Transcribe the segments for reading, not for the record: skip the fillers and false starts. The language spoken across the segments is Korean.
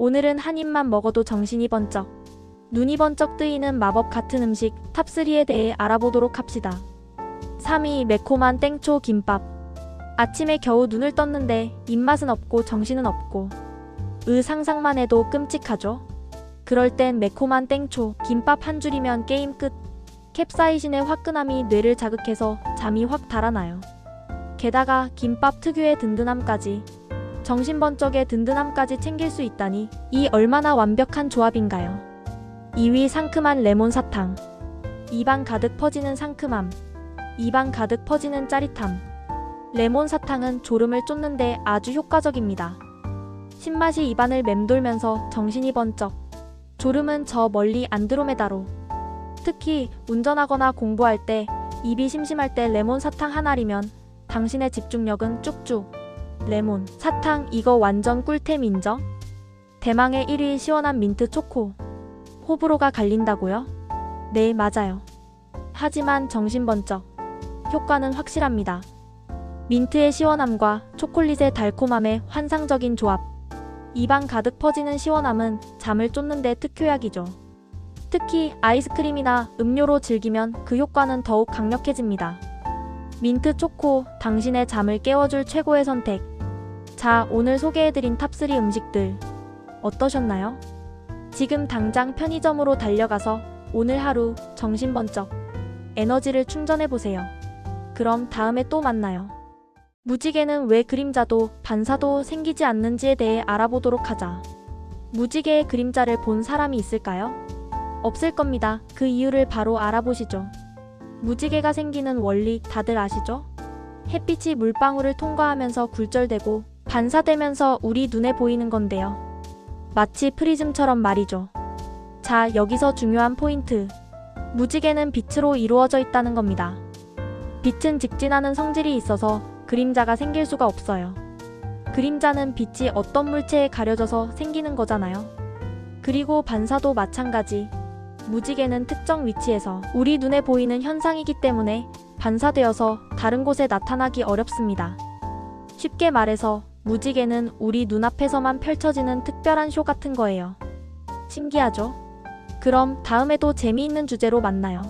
오늘은 한 입만 먹어도 정신이 번쩍, 눈이 번쩍 뜨이는 마법 같은 음식 탑3에 대해 알아보도록 합시다. 3위 매콤한 땡초 김밥. 아침에 겨우 눈을 떴는데 입맛은 없고 정신은 없고 상상만 해도 끔찍하죠. 그럴 땐 매콤한 땡초 김밥 한 줄이면 게임 끝. 캡사이신의 화끈함이 뇌를 자극해서 잠이 확 달아나요. 게다가 김밥 특유의 든든함까지, 정신번쩍의 든든함까지 챙길 수 있다니 이 얼마나 완벽한 조합인가요. 2위 상큼한 레몬 사탕. 입안 가득 퍼지는 상큼함, 입안 가득 퍼지는 짜릿함. 레몬 사탕은 졸음을 쫓는데 아주 효과적입니다. 신맛이 입안을 맴돌면서 정신이 번쩍, 졸음은 저 멀리 안드로메다로. 특히 운전하거나 공부할 때, 입이 심심할 때 레몬 사탕 한 알이면 당신의 집중력은 쭉쭉. 레몬 사탕 이거 완전 꿀템 인정? 대망의 1위 시원한 민트 초코. 호불호가 갈린다고요? 네, 맞아요. 하지만 정신 번쩍, 효과는 확실합니다. 민트의 시원함과 초콜릿의 달콤함의 환상적인 조합. 입안 가득 퍼지는 시원함은 잠을 쫓는데 특효약이죠. 특히 아이스크림이나 음료로 즐기면 그 효과는 더욱 강력해집니다. 민트 초코, 당신의 잠을 깨워줄 최고의 선택. 자, 오늘 소개해드린 탑3 음식들 어떠셨나요? 지금 당장 편의점으로 달려가서 오늘 하루 정신 번쩍, 에너지를 충전해보세요. 그럼 다음에 또 만나요. 무지개는 왜 그림자도 반사도 생기지 않는지에 대해 알아보도록 하자. 무지개의 그림자를 본 사람이 있을까요? 없을 겁니다. 그 이유를 바로 알아보시죠. 무지개가 생기는 원리 다들 아시죠? 햇빛이 물방울을 통과하면서 굴절되고 반사되면서 우리 눈에 보이는 건데요. 마치 프리즘처럼 말이죠. 자, 여기서 중요한 포인트. 무지개는 빛으로 이루어져 있다는 겁니다. 빛은 직진하는 성질이 있어서 그림자가 생길 수가 없어요. 그림자는 빛이 어떤 물체에 가려져서 생기는 거잖아요. 그리고 반사도 마찬가지. 무지개는 특정 위치에서 우리 눈에 보이는 현상이기 때문에 반사되어서 다른 곳에 나타나기 어렵습니다. 쉽게 말해서 무지개는 우리 눈앞에서만 펼쳐지는 특별한 쇼 같은 거예요. 신기하죠? 그럼 다음에도 재미있는 주제로 만나요.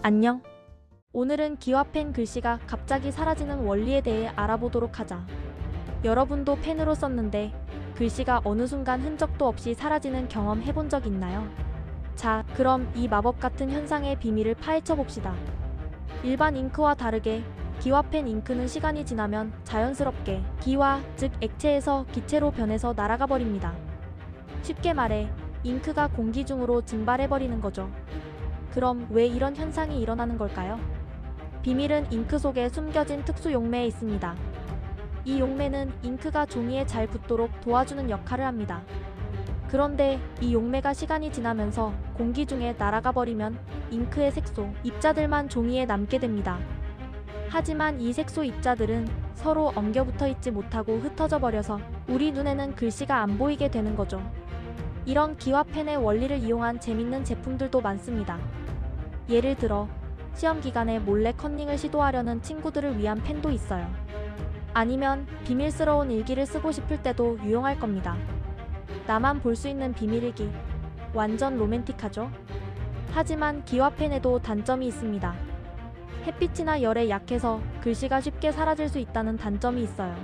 안녕. 오늘은 기와펜 글씨가 갑자기 사라지는 원리에 대해 알아보도록 하자. 여러분도 펜으로 썼는데 글씨가 어느 순간 흔적도 없이 사라지는 경험 해본 적 있나요? 자, 그럼 이 마법 같은 현상의 비밀을 파헤쳐 봅시다. 일반 잉크와 다르게 기와펜 잉크는 시간이 지나면 자연스럽게 기와, 즉 액체에서 기체로 변해서 날아가 버립니다. 쉽게 말해 잉크가 공기 중으로 증발해버리는 거죠. 그럼 왜 이런 현상이 일어나는 걸까요? 비밀은 잉크 속에 숨겨진 특수 용매에 있습니다. 이 용매는 잉크가 종이에 잘 붙도록 도와주는 역할을 합니다. 그런데 이 용매가 시간이 지나면서 공기 중에 날아가 버리면 잉크의 색소, 입자들만 종이에 남게 됩니다. 하지만 이 색소 입자들은 서로 엉겨붙어 있지 못하고 흩어져 버려서 우리 눈에는 글씨가 안 보이게 되는 거죠. 이런 기와펜의 원리를 이용한 재밌는 제품들도 많습니다. 예를 들어 시험 기간에 몰래 컨닝을 시도하려는 친구들을 위한 펜도 있어요. 아니면 비밀스러운 일기를 쓰고 싶을 때도 유용할 겁니다. 나만 볼 수 있는 비밀일기. 완전 로맨틱하죠? 하지만 기와펜에도 단점이 있습니다. 햇빛이나 열에 약해서 글씨가 쉽게 사라질 수 있다는 단점이 있어요.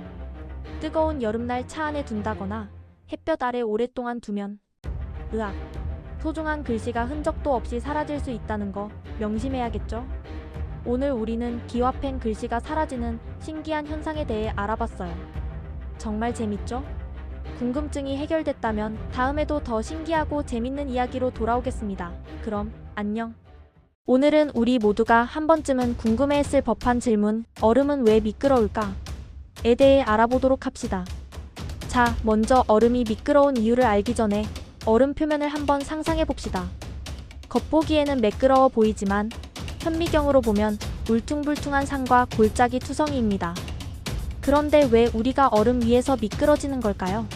뜨거운 여름날 차 안에 둔다거나 햇볕 아래 오랫동안 두면 소중한 글씨가 흔적도 없이 사라질 수 있다는 거 명심해야겠죠? 오늘 우리는 기와펜 글씨가 사라지는 신기한 현상에 대해 알아봤어요. 정말 재밌죠? 궁금증이 해결됐다면 다음에도 더 신기하고 재밌는 이야기로 돌아오겠습니다. 그럼 안녕. 오늘은 우리 모두가 한 번쯤은 궁금해했을 법한 질문, 얼음은 왜 미끄러울까?에 대해 알아보도록 합시다. 자, 먼저 얼음이 미끄러운 이유를 알기 전에 얼음 표면을 한번 상상해봅시다. 겉보기에는 매끄러워 보이지만 현미경으로 보면 울퉁불퉁한 산과 골짜기 투성이입니다. 그런데 왜 우리가 얼음 위에서 미끄러지는 걸까요?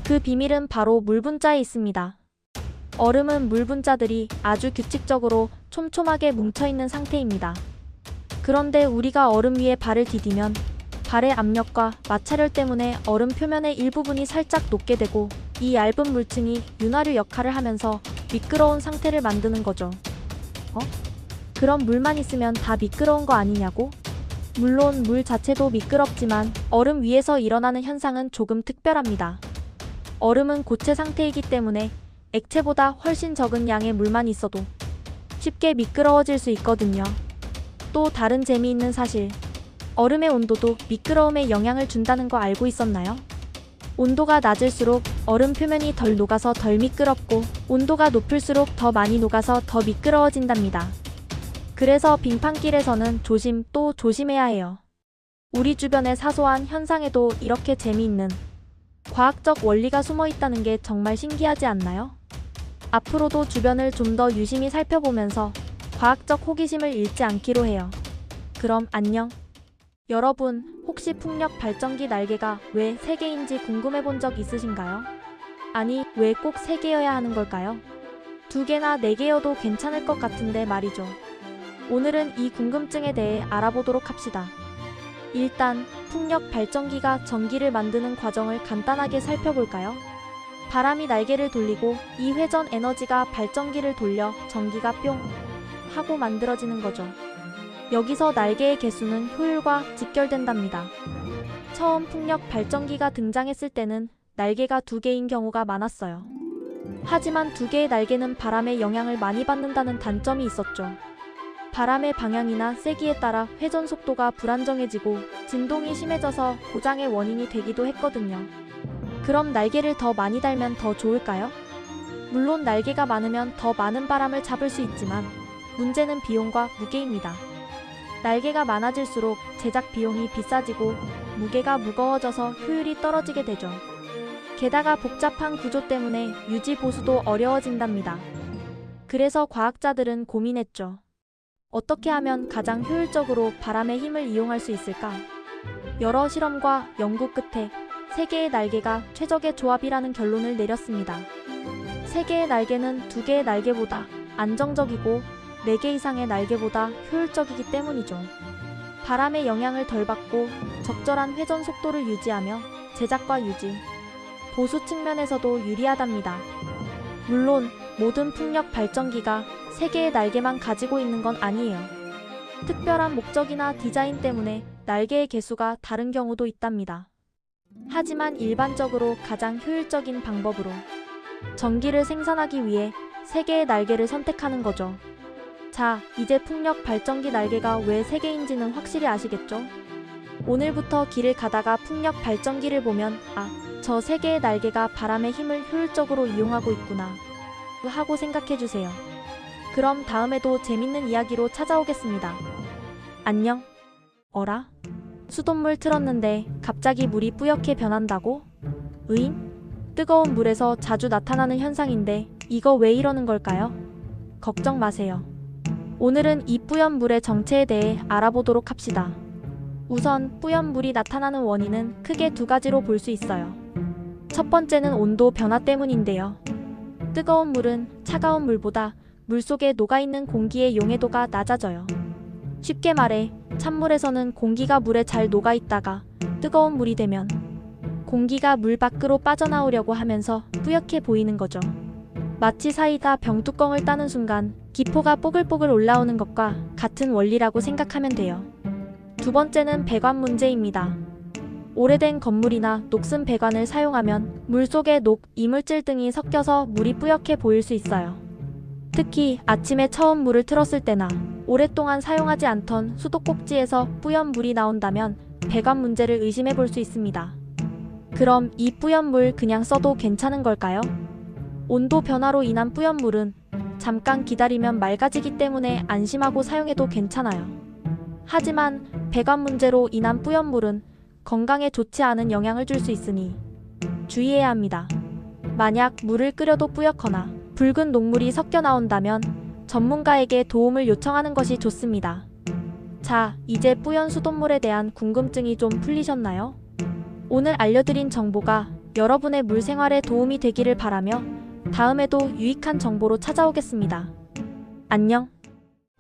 그 비밀은 바로 물 분자에 있습니다. 얼음은 물 분자들이 아주 규칙적으로 촘촘하게 뭉쳐있는 상태입니다. 그런데 우리가 얼음 위에 발을 디디면 발의 압력과 마찰열 때문에 얼음 표면의 일부분이 살짝 녹게 되고 이 얇은 물층이 윤활유 역할을 하면서 미끄러운 상태를 만드는 거죠. 그럼 물만 있으면 다 미끄러운 거 아니냐고? 물론 물 자체도 미끄럽지만 얼음 위에서 일어나는 현상은 조금 특별합니다. 얼음은 고체 상태이기 때문에 액체보다 훨씬 적은 양의 물만 있어도 쉽게 미끄러워질 수 있거든요. 또 다른 재미있는 사실, 얼음의 온도도 미끄러움에 영향을 준다는 거 알고 있었나요? 온도가 낮을수록 얼음 표면이 덜 녹아서 덜 미끄럽고 온도가 높을수록 더 많이 녹아서 더 미끄러워진답니다. 그래서 빙판길에서는 조심 또 조심해야 해요. 우리 주변의 사소한 현상에도 이렇게 재미있는 과학적 원리가 숨어 있다는 게 정말 신기하지 않나요? 앞으로도 주변을 좀 더 유심히 살펴보면서 과학적 호기심을 잃지 않기로 해요. 그럼 안녕. 여러분, 혹시 풍력 발전기 날개가 왜 3개인지 궁금해 본 적 있으신가요? 아니, 왜 꼭 3개여야 하는 걸까요? 2개나 4개여도 괜찮을 것 같은데 말이죠. 오늘은 이 궁금증에 대해 알아보도록 합시다. 일단 풍력 발전기가 전기를 만드는 과정을 간단하게 살펴볼까요? 바람이 날개를 돌리고 이 회전 에너지가 발전기를 돌려 전기가 뿅 하고 만들어지는 거죠. 여기서 날개의 개수는 효율과 직결된답니다. 처음 풍력 발전기가 등장했을 때는 날개가 2개인 경우가 많았어요. 하지만 2개의 날개는 바람의 영향을 많이 받는다는 단점이 있었죠. 바람의 방향이나 세기에 따라 회전 속도가 불안정해지고 진동이 심해져서 고장의 원인이 되기도 했거든요. 그럼 날개를 더 많이 달면 더 좋을까요? 물론 날개가 많으면 더 많은 바람을 잡을 수 있지만 문제는 비용과 무게입니다. 날개가 많아질수록 제작 비용이 비싸지고 무게가 무거워져서 효율이 떨어지게 되죠. 게다가 복잡한 구조 때문에 유지 보수도 어려워진답니다. 그래서 과학자들은 고민했죠. 어떻게 하면 가장 효율적으로 바람의 힘을 이용할 수 있을까? 여러 실험과 연구 끝에 3개의 날개가 최적의 조합이라는 결론을 내렸습니다. 3개의 날개는 2개의 날개보다 안정적이고 4개 이상의 날개보다 효율적이기 때문이죠. 바람의 영향을 덜 받고 적절한 회전 속도를 유지하며 제작과 유지, 보수 측면에서도 유리하답니다. 물론 모든 풍력 발전기가 3개의 날개만 가지고 있는 건 아니에요. 특별한 목적이나 디자인 때문에 날개의 개수가 다른 경우도 있답니다. 하지만 일반적으로 가장 효율적인 방법으로 전기를 생산하기 위해 3개의 날개를 선택하는 거죠. 자, 이제 풍력 발전기 날개가 왜 3개인지는 확실히 아시겠죠? 오늘부터 길을 가다가 풍력 발전기를 보면 저 3개의 날개가 바람의 힘을 효율적으로 이용하고 있구나 하고 생각해주세요. 그럼 다음에도 재밌는 이야기로 찾아오겠습니다. 안녕. 어라? 수돗물 틀었는데 갑자기 물이 뿌옇게 변한다고? 으잉? 뜨거운 물에서 자주 나타나는 현상인데 이거 왜 이러는 걸까요? 걱정 마세요. 오늘은 이 뿌연 물의 정체에 대해 알아보도록 합시다. 우선 뿌연 물이 나타나는 원인은 크게 2가지로 볼 수 있어요. 첫 번째는 온도 변화 때문인데요. 뜨거운 물은 차가운 물보다 물속에 녹아있는 공기의 용해도가 낮아져요. 쉽게 말해 찬물에서는 공기가 물에 잘 녹아있다가 뜨거운 물이 되면 공기가 물 밖으로 빠져나오려고 하면서 뿌옇게 보이는 거죠. 마치 사이다 병뚜껑을 따는 순간 기포가 뽀글뽀글 올라오는 것과 같은 원리라고 생각하면 돼요. 두 번째는 배관 문제입니다. 오래된 건물이나 녹슨 배관을 사용하면 물 속에 녹, 이물질 등이 섞여서 물이 뿌옇게 보일 수 있어요. 특히 아침에 처음 물을 틀었을 때나 오랫동안 사용하지 않던 수도꼭지에서 뿌연 물이 나온다면 배관 문제를 의심해 볼 수 있습니다. 그럼 이 뿌연 물 그냥 써도 괜찮은 걸까요? 온도 변화로 인한 뿌연 물은 잠깐 기다리면 맑아지기 때문에 안심하고 사용해도 괜찮아요. 하지만 배관 문제로 인한 뿌연 물은 건강에 좋지 않은 영향을 줄 수 있으니 주의해야 합니다. 만약 물을 끓여도 뿌옇거나 붉은 녹물이 섞여 나온다면 전문가에게 도움을 요청하는 것이 좋습니다. 자, 이제 뿌연 수돗물에 대한 궁금증이 좀 풀리셨나요? 오늘 알려드린 정보가 여러분의 물 생활에 도움이 되기를 바라며 다음에도 유익한 정보로 찾아오겠습니다. 안녕.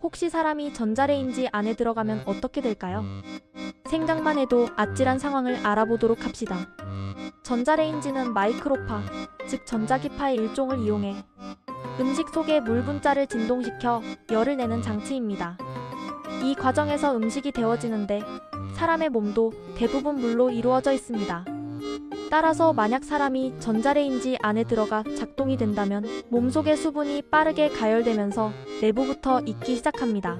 혹시 사람이 전자레인지 안에 들어가면 어떻게 될까요? 생각만 해도 아찔한 상황을 알아보도록 합시다. 전자레인지는 마이크로파, 즉 전자기파의 일종을 이용해 음식 속에 물 분자를 진동시켜 열을 내는 장치입니다. 이 과정에서 음식이 데워지는데 사람의 몸도 대부분 물로 이루어져 있습니다. 따라서 만약 사람이 전자레인지 안에 들어가 작동이 된다면 몸속의 수분이 빠르게 가열되면서 내부부터 익기 시작합니다.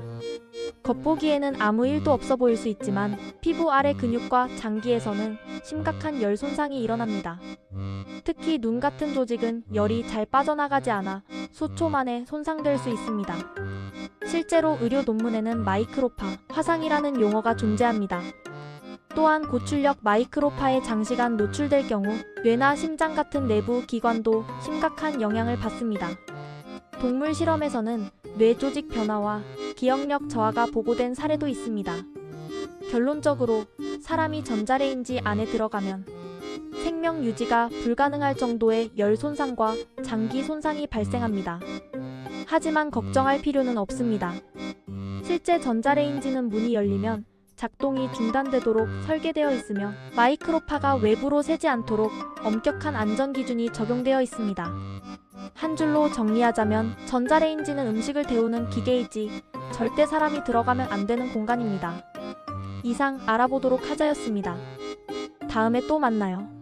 겉보기에는 아무 일도 없어 보일 수 있지만 피부 아래 근육과 장기에서는 심각한 열 손상이 일어납니다. 특히 눈 같은 조직은 열이 잘 빠져나가지 않아 수초 만에 손상될 수 있습니다. 실제로 의료 논문에는 마이크로파, 화상이라는 용어가 존재합니다. 또한 고출력 마이크로파에 장시간 노출될 경우 뇌나 심장 같은 내부 기관도 심각한 영향을 받습니다. 동물 실험에서는 뇌 조직 변화와 기억력 저하가 보고된 사례도 있습니다. 결론적으로 사람이 전자레인지 안에 들어가면 생명 유지가 불가능할 정도의 열 손상과 장기 손상이 발생합니다. 하지만 걱정할 필요는 없습니다. 실제 전자레인지는 문이 열리면 작동이 중단되도록 설계되어 있으며 마이크로파가 외부로 새지 않도록 엄격한 안전 기준이 적용되어 있습니다. 한 줄로 정리하자면 전자레인지는 음식을 데우는 기계이지 절대 사람이 들어가면 안 되는 공간입니다. 이상 알아보도록 하자였습니다. 다음에 또 만나요.